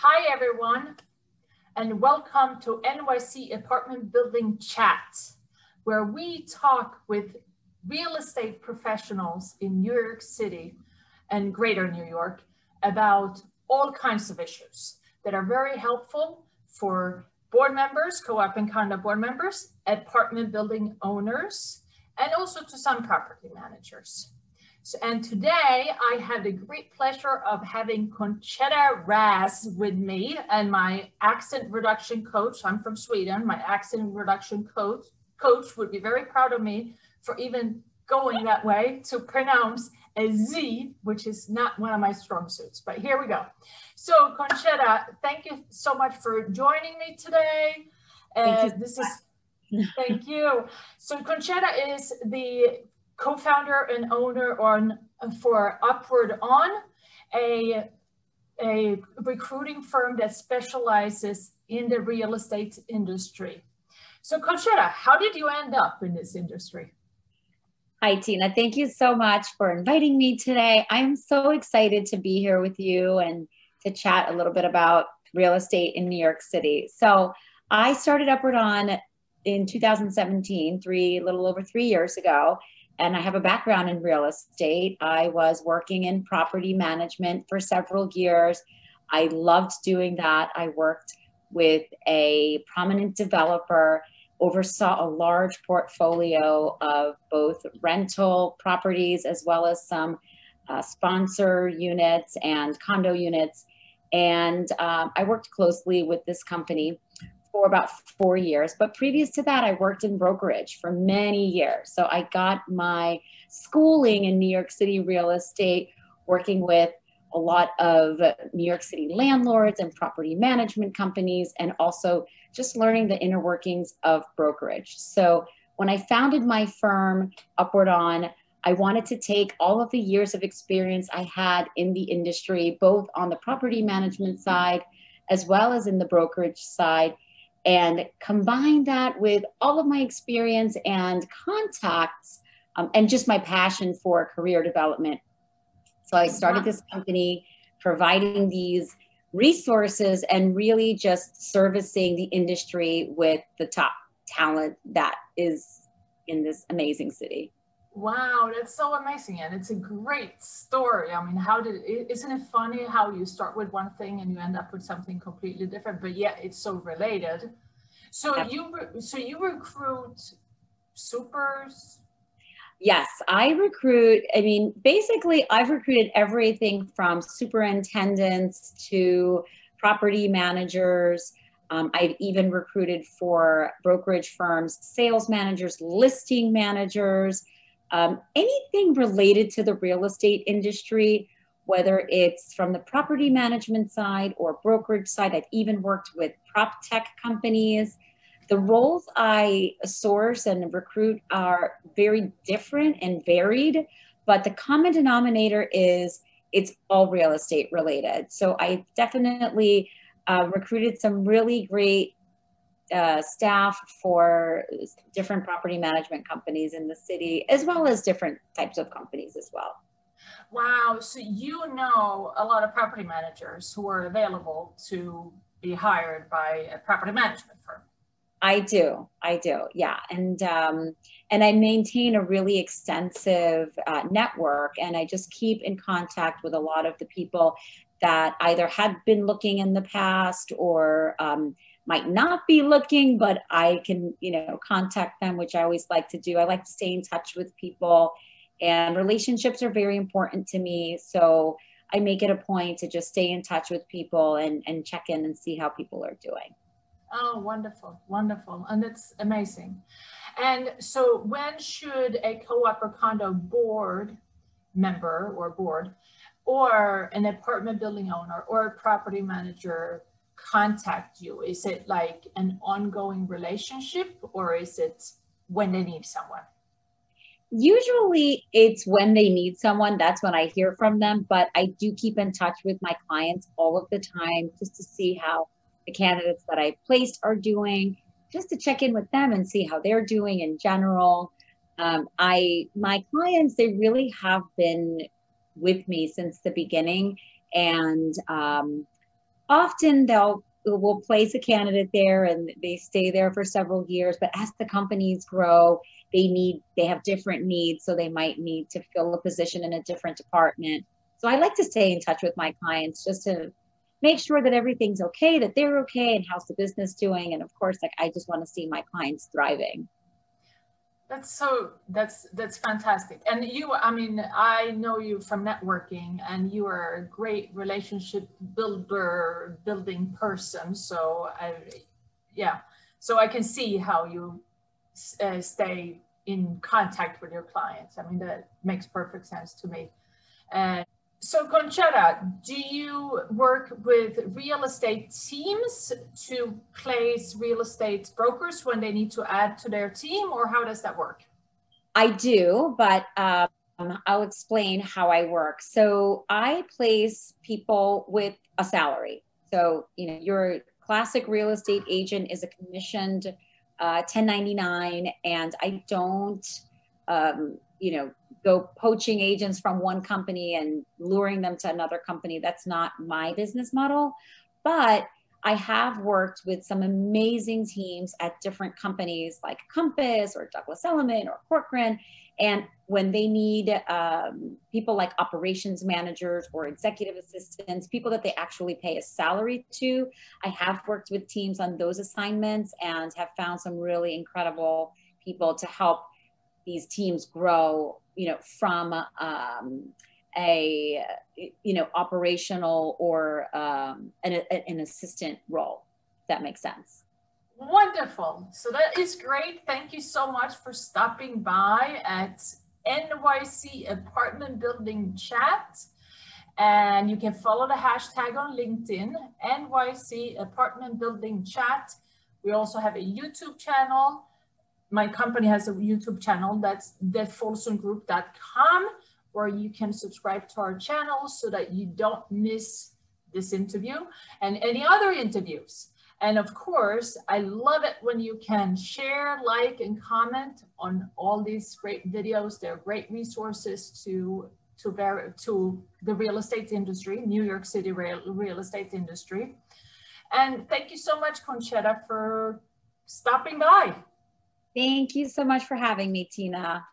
Hi, everyone, and welcome to NYC Apartment Building Chat, where we talk with real estate professionals in New York City and Greater New York about all kinds of issues that are very helpful for board members, co-op and condo board members, apartment building owners, and also to some property managers. And today I have the great pleasure of having Conchetta Raz with me, and my accent reduction coach. I'm from Sweden. My accent reduction coach would be very proud of me for even going that way to pronounce a Z, which is not one of my strong suits, but here we go. So Conchetta, thank you so much for joining me today. Thank you. So Conchetta is the co-founder and owner for Upward On, a recruiting firm that specializes in the real estate industry. So Conchetta, how did you end up in this industry? Hi, Tina. Thank you so much for inviting me today. I'm so excited to be here with you and to chat a little bit about real estate in New York City. So I started Upward On in 2017, a little over 3 years ago. And I have a background in real estate. I was working in property management for several years. I loved doing that. I worked with a prominent developer, oversaw a large portfolio of both rental properties as well as some sponsor units and condo units. And I worked closely with this company for about 4 years. But previous to that, I worked in brokerage for many years. So I got my schooling in New York City real estate, working with a lot of New York City landlords and property management companies, and also just learning the inner workings of brokerage. So when I founded my firm, Upward On, I wanted to take all of the years of experience I had in the industry, both on the property management side, as well as in the brokerage side, and combine that with all of my experience and contacts and just my passion for career development. So I started this company providing these resources and really just servicing the industry with the top talent that is in this amazing city. Wow, that's so amazing. And it's a great story. I mean, isn't it funny how you start with one thing and you end up with something completely different, but yet it's so related. So you recruit supers? Yes, I recruit. I mean, basically I've recruited everything from superintendents to property managers. I've even recruited for brokerage firms, sales managers, listing managers, anything related to the real estate industry, whether it's from the property management side or brokerage side. I've even worked with prop tech companies. The roles I source and recruit are very different and varied, but the common denominator is it's all real estate related. So I definitely recruited some really great staff for different property management companies in the city, as well as different types of companies as well. Wow, so you know a lot of property managers who are available to be hired by a property management firm. I do, yeah. And I maintain a really extensive network, and I just keep in contact with a lot of the people that either had been looking in the past or might not be looking, but I can, contact them, which I always like to do. I like to stay in touch with people, and relationships are very important to me. So I make it a point to just stay in touch with people and check in and see how people are doing. Oh, wonderful, wonderful. And that's amazing. And so when should a co-op or condo board member or an apartment building owner or a property manager contact you? Is it like an ongoing relationship, or is it when they need someone? Usually it's when they need someone. That's when I hear from them, but I do keep in touch with my clients all of the time just to see how the candidates that I placed are doing, just to check in with them and see how they're doing in general. My clients, they really have been with me since the beginning, and often we'll place a candidate there and they stay there for several years, but as the companies grow, they have different needs. So they might need to fill a position in a different department. So I like to stay in touch with my clients just to make sure that everything's okay, that they're okay, and how's the business doing. And of course, like, I just want to see my clients thriving. That's fantastic. And you, I mean, I know you from networking, and you are a great relationship building person. So so I can see how you stay in contact with your clients. I mean, that makes perfect sense to me. And so, Conchetta, do you work with real estate teams to place real estate brokers when they need to add to their team, or how does that work? I do, but I'll explain how I work. So I place people with a salary. So, you know, your classic real estate agent is a commissioned 1099, and I don't, you know, go poaching agents from one company and luring them to another company. That's not my business model. But I have worked with some amazing teams at different companies like Compass or Douglas Elliman or Corcoran. And when they need people like operations managers or executive assistants, people that they actually pay a salary to, I have worked with teams on those assignments and have found some really incredible people to help these teams grow, you know, from a, you know, operational or an assistant role, if that makes sense. Wonderful. So that is great. Thank you so much for stopping by at NYC Apartment Building Chat. And you can follow the hashtag on LinkedIn, NYC Apartment Building Chat. We also have a YouTube channel. My company has a YouTube channel, that's thefolsongroup.com, where you can subscribe to our channel so that you don't miss this interview and any other interviews. And of course, I love it when you can share, like, and comment on all these great videos. They're great resources to the real estate industry, New York City real estate industry. And thank you so much, Conchetta, for stopping by. Thank you so much for having me, Tina.